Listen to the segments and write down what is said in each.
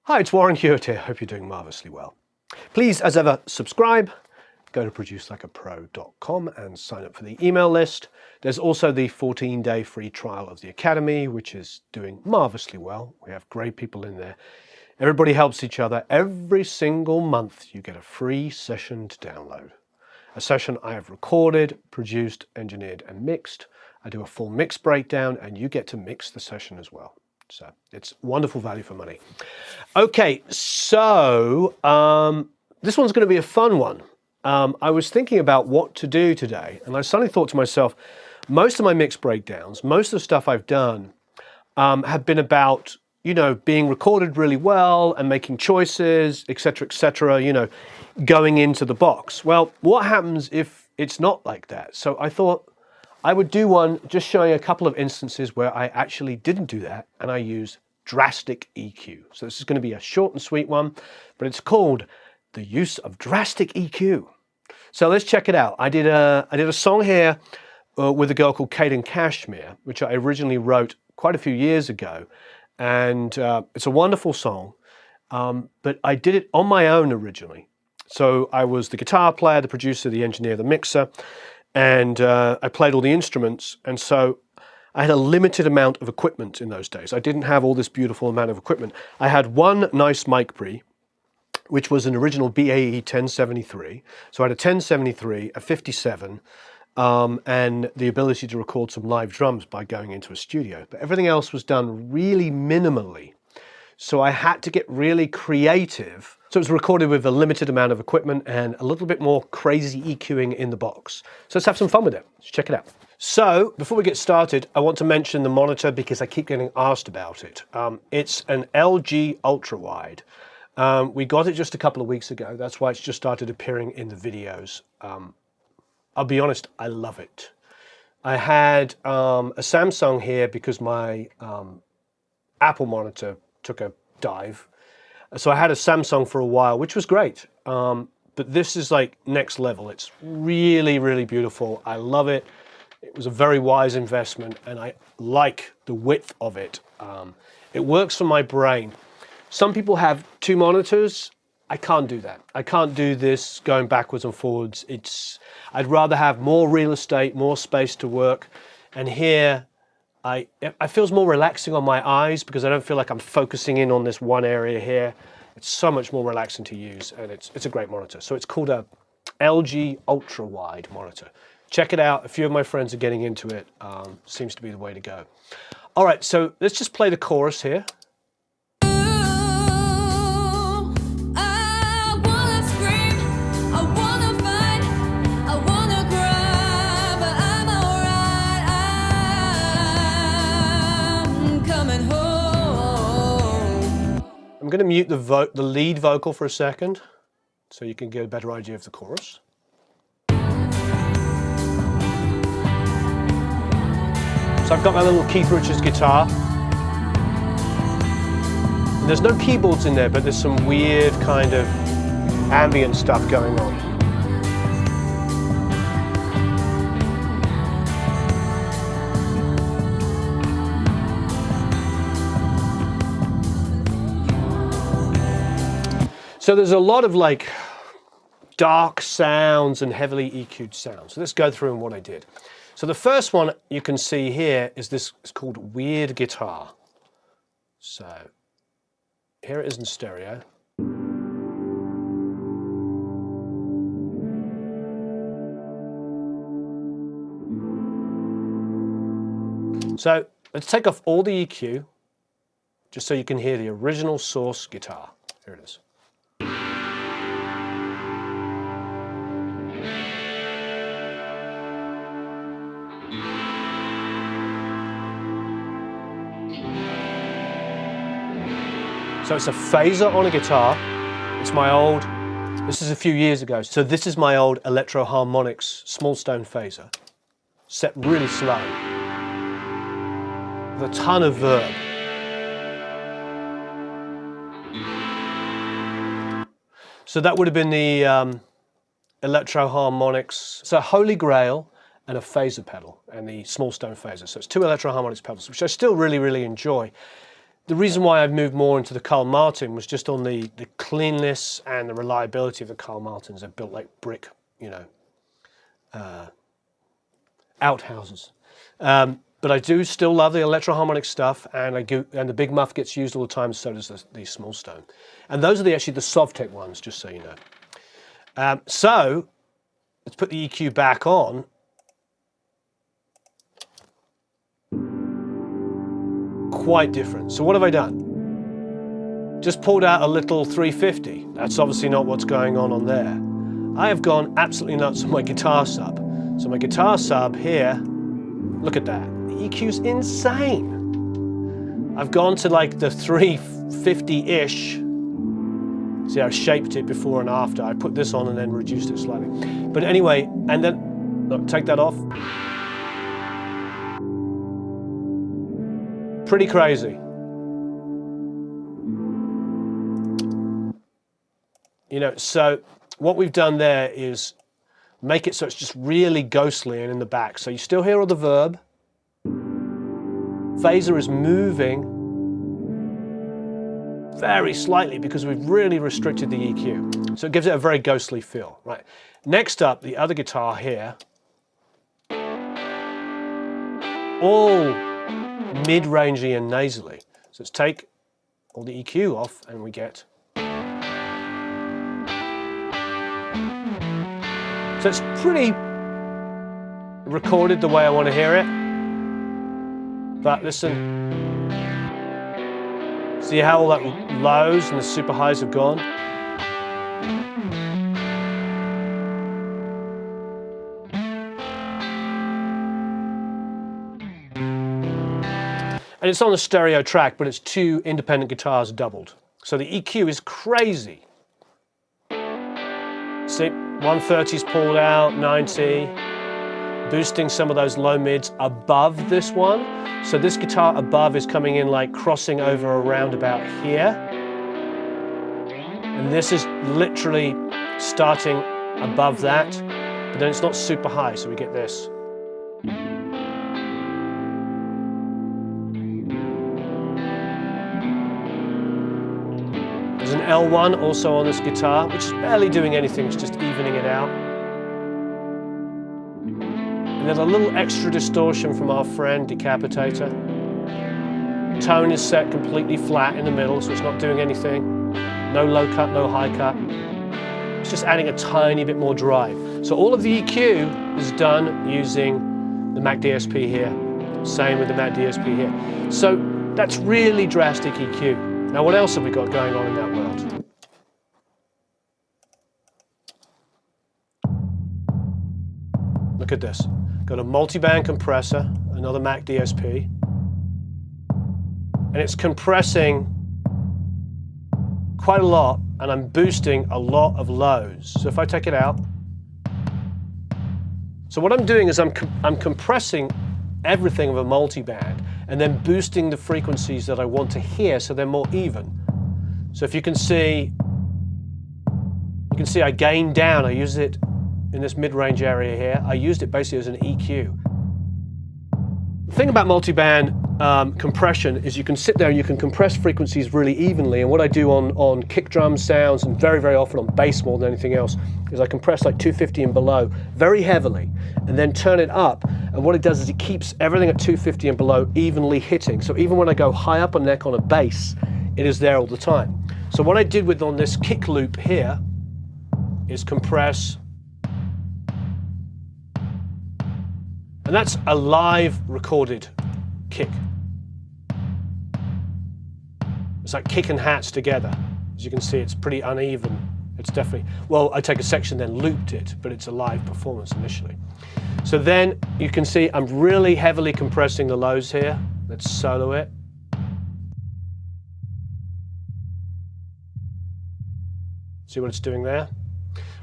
Hi, it's Warren Huart here. Hope you're doing marvelously well. Please, as ever, subscribe. Go to producelikeapro.com and sign up for the email list. There's also the 14-day free trial of the Academy, which is doing marvelously well. We have great people in there. Everybody helps each other. Every single month, you get a free session to download. A session I have recorded, produced, engineered, and mixed. I do a full mix breakdown, and you get to mix the session as well. So it's wonderful value for money. Okay, so this one's going to be a fun one. I was thinking about what to do today, and I suddenly thought to myself, most of my mix breakdowns, most of the stuff I've done have been about, being recorded really well and making choices, etc., going into the box. Well, what happens if it's not like that? So I thought I would do one just showing a couple of instances where I actually didn't do that and I used Drastic EQ. So this is going to be a short and sweet one, but it's called the use of Drastic EQ. So let's check it out. I did a song here with a girl called Kaden Cashmere, which I originally wrote quite a few years ago. And it's a wonderful song, but I did it on my own originally. So I was the guitar player, the producer, the engineer, the mixer, and I played all the instruments. And so I had a limited amount of equipment in those days. I didn't have all this beautiful amount of equipment. I had one nice mic pre, which was an original BAE 1073. So I had a 1073, a 57, and the ability to record some live drums by going into a studio. But everything else was done really minimally. So I had to get really creative. So it was recorded with a limited amount of equipment and a little bit more crazy EQing in the box. So let's have some fun with it. Let's check it out. So before we get started, I want to mention the monitor because I keep getting asked about it. It's an LG ultra wide. We got it just a couple of weeks ago. That's why it's just started appearing in the videos. I'll be honest, I love it. I had a Samsung here because my Apple monitor took a dive. So I had a Samsung for a while, which was great. But this is like next level. It's really, really beautiful. I love it. It was a very wise investment and I like the width of it. It works for my brain. Some people have two monitors. I can't do that. I can't do this going backwards and forwards. I'd rather have more real estate, more space to work. And here, it feels more relaxing on my eyes because I don't feel like I'm focusing in on this one area here. It's so much more relaxing to use and it's a great monitor. So it's called a LG ultra wide monitor. Check it out. A few of my friends are getting into it. Seems to be the way to go. All right, so let's just play the chorus here. I'm going to mute the lead vocal for a second so you can get a better idea of the chorus. So I've got my little Keith Richards guitar. And there's no keyboards in there, but there's some weird kind of ambient stuff going on. So there's a lot of like dark sounds and heavily EQ'd sounds. So let's go through what I did. So the first one you can see here is this, it's called Weird Guitar. So here it is in stereo. So let's take off all the EQ just so you can hear the original source guitar. Here it is. So it's a phaser on a guitar. It's my old, this is a few years ago. So this is my old Electro Harmonics small stone phaser, set really slow, with a ton of verb. So that would have been the Electro Harmonics. So Holy Grail and a phaser pedal and the small stone phaser. So it's two Electro Harmonics pedals, which I still really, really enjoy. The reason why I've moved more into the Carl Martin was just on the cleanness and the reliability of the Carl Martins. They're built like brick, you know, outhouses. But I do still love the electroharmonic stuff, and the big muff gets used all the time, so does the small stone. And those are actually the Sovtek ones, just so you know. So let's put the EQ back on. Quite different. So what have I done? Just pulled out a little 350. That's obviously not what's going on there. I have gone absolutely nuts on my guitar sub. So my guitar sub here, look at that. The EQ's insane. I've gone to like the 350-ish. See, I shaped it before and after. I put this on and then reduced it slightly. But anyway, and then, look, take that off. Pretty crazy. You know, so what we've done there is make it so it's just really ghostly and in the back. So you still hear all the verb. Phaser is moving very slightly because we've really restricted the EQ. So it gives it a very ghostly feel, right? Next up, the other guitar here. All mid-rangey and nasally. So let's take all the EQ off and we get. So it's pretty recorded the way I want to hear it. But listen, see how all that lows and the super highs have gone? And it's on a stereo track, but it's two independent guitars doubled. So the EQ is crazy. See, 130's pulled out, 90, boosting some of those low mids above this one. So this guitar above is coming in like crossing over around about here. And this is literally starting above that, but then it's not super high, so we get this. There's an L1 also on this guitar, which is barely doing anything, it's just evening it out. And there's a little extra distortion from our friend Decapitator. Tone is set completely flat in the middle, so it's not doing anything. No low cut, no high cut. It's just adding a tiny bit more drive. So all of the EQ is done using the Mac DSP here. Same with the Mac DSP here. So that's really drastic EQ. Now what else have we got going on in that world? Look at this. Got a multiband compressor, another Mac DSP, and it's compressing quite a lot, and I'm boosting a lot of lows. So if I take it out, so what I'm doing is I'm compressing everything of a multiband and then boosting the frequencies that I want to hear so they're more even. So if you can see I gain down, I use it in this mid-range area here. I used it basically as an EQ. The thing about multiband compression is you can sit there and you can compress frequencies really evenly, and what I do on kick drum sounds and very, very often on bass more than anything else is I compress like 250 and below very heavily and then turn it up, and what it does is it keeps everything at 250 and below evenly hitting. So even when I go high up a neck on a bass, it is there all the time. So what I did on this kick loop here is compress, and that's a live recorded kick. It's like kick and hats together. As you can see, it's pretty uneven. It's definitely, well, I take a section then looped it, but it's a live performance initially. So then you can see I'm really heavily compressing the lows here. Let's solo it. See what it's doing there?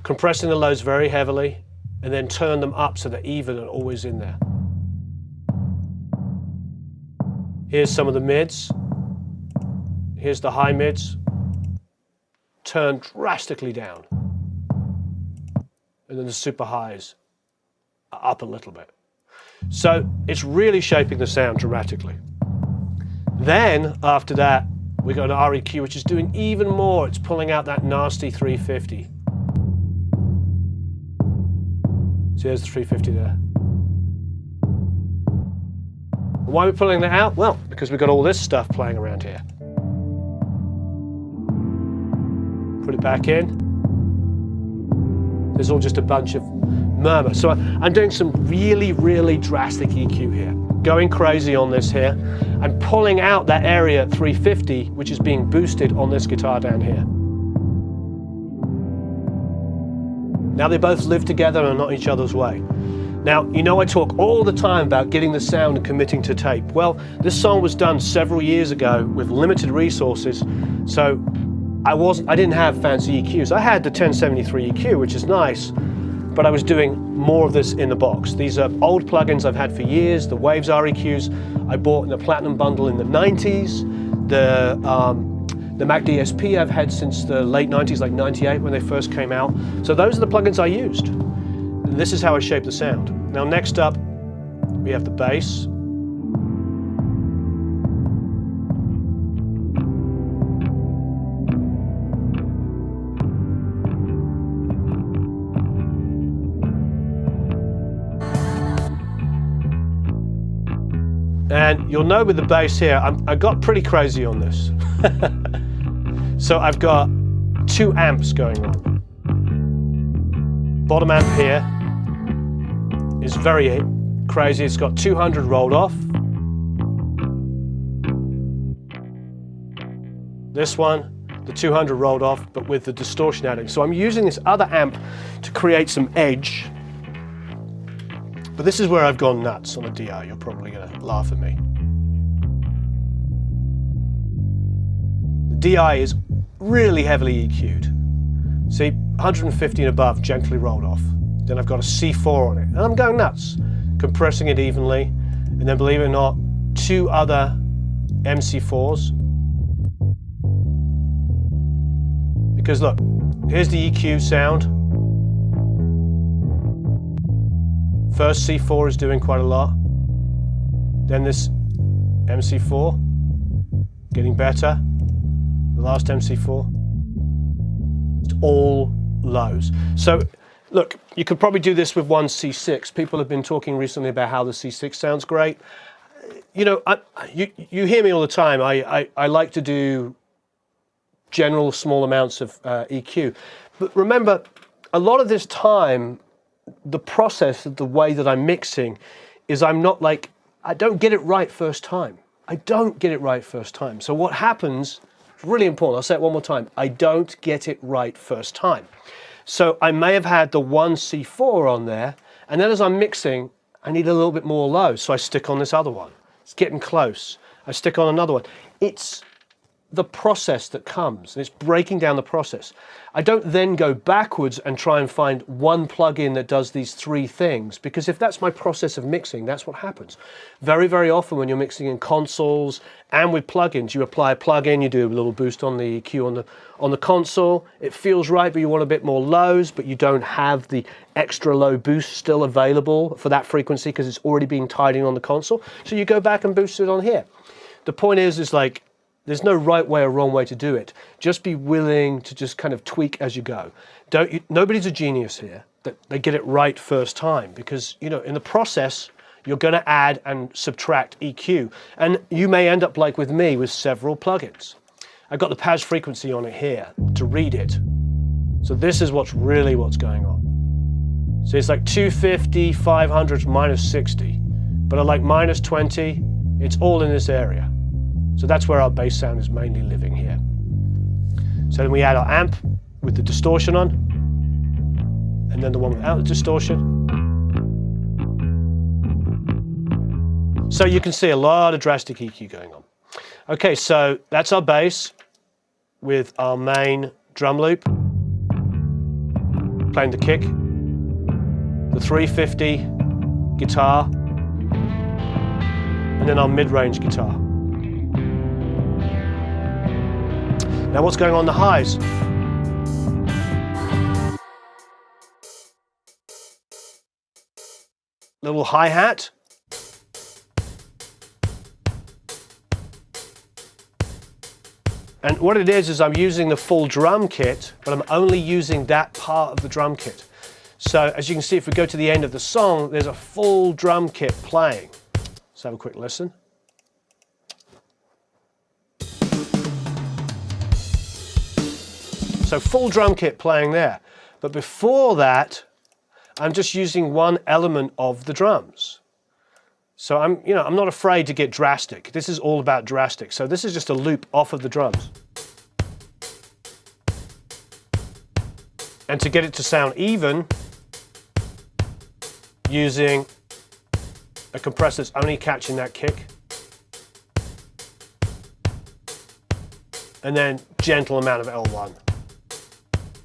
Compressing the lows very heavily and then turn them up so they're even and always in there. Here's some of the mids. Here's the high mids. Turn drastically down. And then the super highs are up a little bit. So it's really shaping the sound dramatically. Then after that, we got an REQ, which is doing even more. It's pulling out that nasty 350. So there's the 350 there. Why are we pulling that out? Well, because we've got all this stuff playing around here. Put it back in. There's all just a bunch of murmur. So I'm doing some really, really drastic EQ here. Going crazy on this here. I'm pulling out that area at 350, which is being boosted on this guitar down here. Now they both live together and are not each other's way. Now, you know I talk all the time about getting the sound and committing to tape. Well, this song was done several years ago with limited resources, so I didn't have fancy EQs. I had the 1073 EQ, which is nice, but I was doing more of this in the box. These are old plugins I've had for years, the Waves REQs I bought in the Platinum Bundle in the 90s, the Mac DSP I've had since the late 90s, like 98 when they first came out. So those are the plugins I used. And this is how I shape the sound. Now next up, we have the bass. And you'll know with the bass here, I got pretty crazy on this. So I've got 2 amps going on. Bottom amp here is very crazy. It's got 200 rolled off. This one, the 200 rolled off, but with the distortion adding. So I'm using this other amp to create some edge. But this is where I've gone nuts on a DI. You're probably going to laugh at me. The DI is really heavily EQ'd. See, 150 and above, gently rolled off. Then I've got a C4 on it, and I'm going nuts, compressing it evenly, and then believe it or not, 2 other MC4s. Because look, here's the EQ sound. First C4 is doing quite a lot. Then this MC4, getting better. The last MC4, it's all lows. So look, you could probably do this with one C6. People have been talking recently about how the C6 sounds great. You know, you hear me all the time. I like to do general small amounts of EQ. But remember, a lot of this time, the process of the way that I'm mixing is I don't get it right first time. I don't get it right first time. So what happens, it's really important, I'll say it one more time, I don't get it right first time. So I may have had the 1 C4 on there, and then as I'm mixing, I need a little bit more low, so I stick on this other one. It's getting close. I stick on another one. It's the process that comes, and it's breaking down the process. I don't then go backwards and try and find one plugin that does these 3 things, because if that's my process of mixing, that's what happens. Very, very often when you're mixing in consoles and with plugins, you apply a plugin, you do a little boost on the EQ on the console, it feels right, but you want a bit more lows, but you don't have the extra low boost still available for that frequency because it's already been tied in on the console, so you go back and boost it on here. The point is like, there's no right way or wrong way to do it. Just be willing to just kind of tweak as you go. Nobody's a genius here, that they get it right first time, because you know, in the process, you're going to add and subtract EQ. And you may end up like with me with several plugins. I've got the PAS frequency on it here to read it. So this is what's going on. So it's like 250, 500, minus 60. But at like minus 20, it's all in this area. So that's where our bass sound is mainly living here. So then we add our amp with the distortion on, and then the one without the distortion. So you can see a lot of drastic EQ going on. Okay, so that's our bass with our main drum loop, playing the kick, the 350 guitar, and then our mid-range guitar. Now what's going on the highs? Little hi-hat. And what it is I'm using the full drum kit, but I'm only using that part of the drum kit. So as you can see, if we go to the end of the song, there's a full drum kit playing. Let's have a quick listen. So full drum kit playing there. But before that, I'm just using one element of the drums. So I'm not afraid to get drastic. This is all about drastic. So this is just a loop off of the drums. And to get it to sound even, using a compressor that's only catching that kick. And then gentle amount of L1.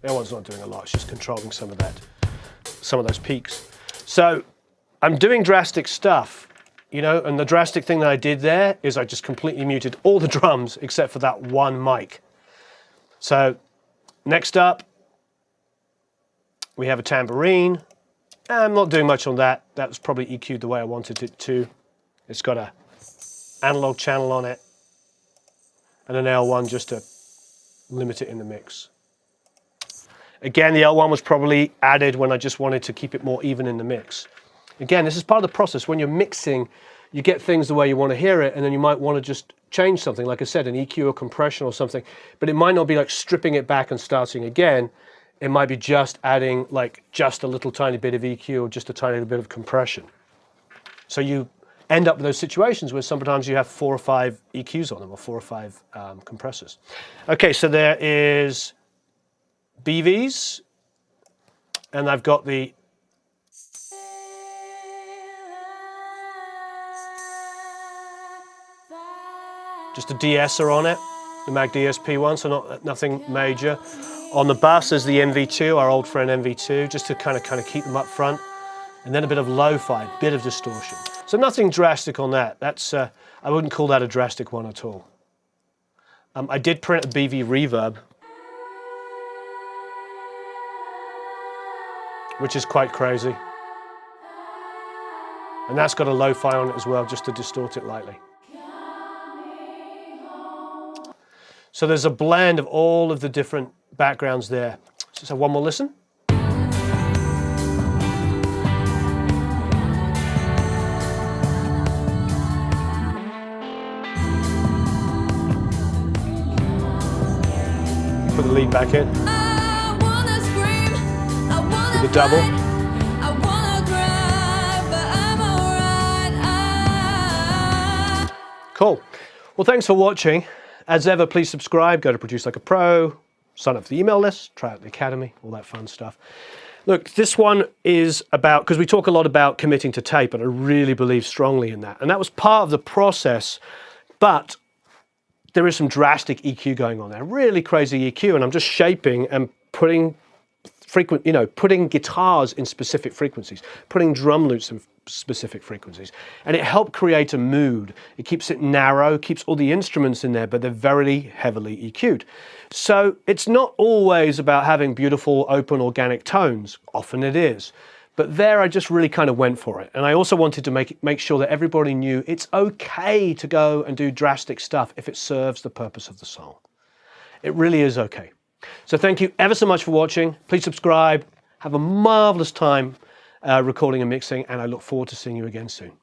L1's not doing a lot, it's just controlling some of those peaks. So I'm doing drastic stuff, and the drastic thing that I did there is I just completely muted all the drums except for that one mic. So next up, we have a tambourine. I'm not doing much on that. That was probably EQ'd the way I wanted it to. It's got a analog channel on it and an L1 just to limit it in the mix. Again, the L1 was probably added when I just wanted to keep it more even in the mix. Again, this is part of the process. When you're mixing, you get things the way you want to hear it, and then you might want to just change something, like I said, an EQ or compression or something, but it might not be like stripping it back and starting again. It might be just adding like just a little tiny bit of EQ or just a tiny little bit of compression. So you end up with those situations where sometimes you have 4 or 5 EQs on them, or 4 or 5 compressors. Okay, so there is BVs, and I've got the just a de-esser on it, the Mag DSP one, so nothing major. On the bass there's the MV2, our old friend MV2, just to kind of keep them up front, and then a bit of lo-fi, bit of distortion. So nothing drastic on that. That's I wouldn't call that a drastic one at all. I did print a BV reverb, which is quite crazy, and that's got a lo-fi on it as well, just to distort it lightly. So there's a blend of all of the different backgrounds there. So one more listen. Put the lead back in. With the double. Cool. Well, thanks for watching. As ever, please subscribe, go to Produce Like a Pro, sign up for the email list, try out the Academy, all that fun stuff. Look, this one is about, because we talk a lot about committing to tape, and I really believe strongly in that. And that was part of the process, but there is some drastic EQ going on there, really crazy EQ, and I'm just shaping and putting putting guitars in specific frequencies, putting drum loops in specific frequencies. And it helped create a mood. It keeps it narrow, keeps all the instruments in there, but they're very heavily EQ'd. So it's not always about having beautiful, open, organic tones. Often it is. But there I just really kind of went for it. And I also wanted to make sure that everybody knew it's okay to go and do drastic stuff if it serves the purpose of the song. It really is okay. So thank you ever so much for watching. Please subscribe. Have a marvelous time recording and mixing, and I look forward to seeing you again soon.